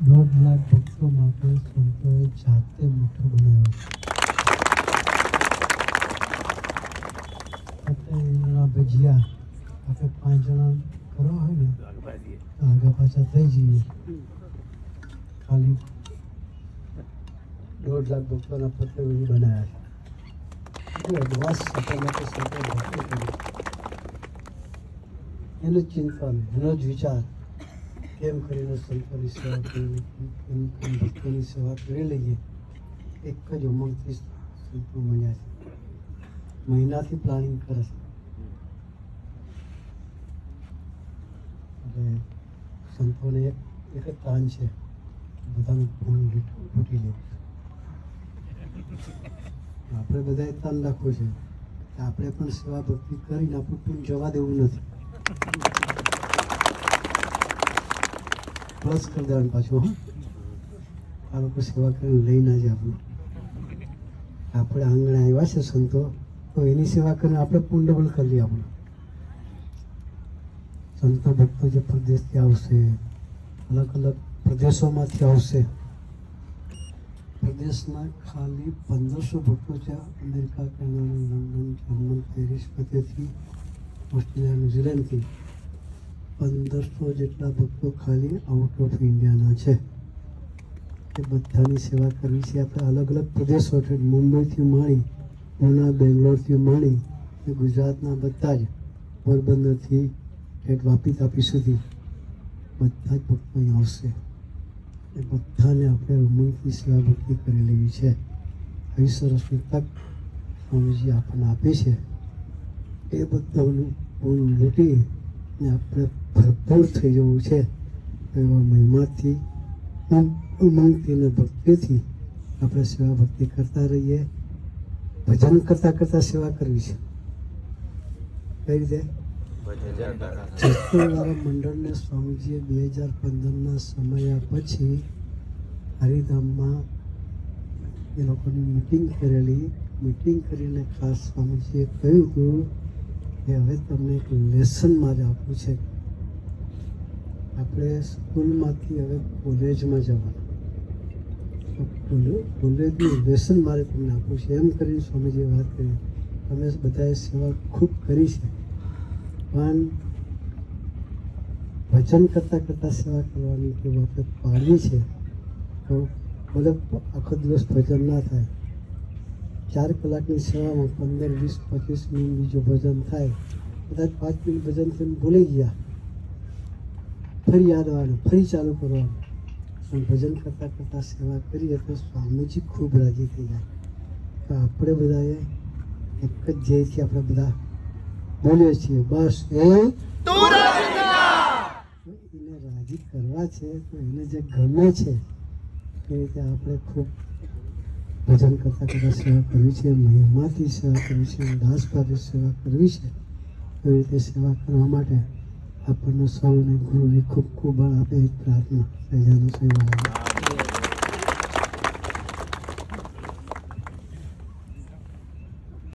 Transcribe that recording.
1.5 લાખ ભક્તો માટે સંતોએ જાતે મીઠું બનાવ્યું. રીંગણા ભજીયા આપણે 5 જણા કરવા હોય ને તો આગા પાછા થઈ જઈએ. ખાલી 1.5 લાખ ભક્તોના પતંગ બનાવ્યા છે. એડવાન્સ આપણા માટે સંતો ભક્તો કર્યું. એનું જ ચિંતન, એનો જ વિચાર, કેમ કરીને સંતોની સેવા કરી, કેમ ભક્તોની સેવા કરી લઈએ. એક જ ઉમંગથી સંતો મળ્યા છે. મહિનાથી પ્લાનિંગ કરે છે. એટલે સંતોને એક જ તાન છે, બધાનું પૂર્ણ લૂંટી લેવું. આપણે બધાએ તાન રાખવું છે કે આપણે પણ સેવા ભક્તિ કરીને આપણું પૂર્ણ જવા દેવું નથી. પ્લસ કરી દેવાનું પાછું. આ લોકો સેવા કરીને લઈ ના જાય આપણું. આપણે આંગણે આવ્યા છે સંતો, તો એની સેવા કરીને આપણે પૂર્ણ ડબલ કરી લઈએ. આપણે સંતો ભક્તો જે પ્રદેશથી આવશે, અલગ અલગ પ્રદેશોમાંથી આવશે. પ્રદેશના ખાલી 1500 ભક્તો છે. America, Canada, London, German, Paris બધેથી, ઓસ્ટ્રેલિયા, ન્યુઝીલેન્ડથી 1500 જેટલા ભક્તો ખાલી આઉટ ઓફ ઇન્ડિયાના છે. એ બધાની સેવા કરવી છે. આપણે અલગ અલગ પ્રદેશો છે, મુંબઈથી માંડી, પૂના, બેંગ્લોરથી માંડી, ગુજરાતના બધા જ, પોરબંદરથી વાપી તાપી સુધી બધા જ ભક્તો અહીં આવશે. એ બધાને આપણે ઉમંગથી સેવા ભક્તિ કરી લેવી છે. આવી સરસની તક સ્વામીજી આપણને આપે છે. એ બધાનું પૂર્ણ લૂંટી ને આપણે ભરપૂર થઈ જવું છે. એવા મહિમાથી, ઉમંગથી ને ભક્તિથી આપણે સેવા ભક્તિ કરતા રહીએ. ભજન કરતાં કરતાં સેવા કરવી છે. કઈ રીતે? જસદણવાળા મંડળને સ્વામીજીએ 2015ના સમય પછી હરિધામમાં એ લોકોની મિટિંગ કરેલી. મિટિંગ કરીને ખાસ સ્વામીજીએ કહ્યું હતું કે હવે તમને એક લેસન મારે આપવું છે. આપણે સ્કૂલમાંથી હવે કોલેજમાં જવાનું. કોલેજનું લેસન મારે તમને આપવું છે. એમ કરીને સ્વામીજીએ વાત કરી. તમે બધાએ સેવા ખૂબ કરી છે, પણ ભજન કરતાં કરતાં સેવા કરવાની ટેવ આપણે પાડવી છે. તો ભલે આખો દિવસ ભજન ના થાય, 4 કલાકની સેવામાં 15, 20, 25 મિનિટ બીજું ભજન થાય. કદાચ 5 મિનિટ ભજન થઈને ભૂલી ગયા, ફરી યાદ આવવાનું, ફરી ચાલુ કરવાનું. પણ ભજન કરતાં કરતાં સેવા કરીએ તો સ્વામીજી ખૂબ રાજી થઈ જાય. તો આપણે બધાએ એક જ ધ્યેયથી આપણે બધા બોલીએ છીએ, બસ એને રાજી કરવા છે. તો એને જે ગમે છે એ રીતે આપણે ખૂબ ભજન કરતાં કરતાં સેવા કરવી છે. મહિમાથી સેવા કરવી છે, દાસભાવે સેવા કરવી છે. એવી રીતે સેવા કરવા માટે આપણને સૌને ગુરુની ખૂબ ખૂબ બળ આપે. પ્રાર્થના સહેજાનો સેવા.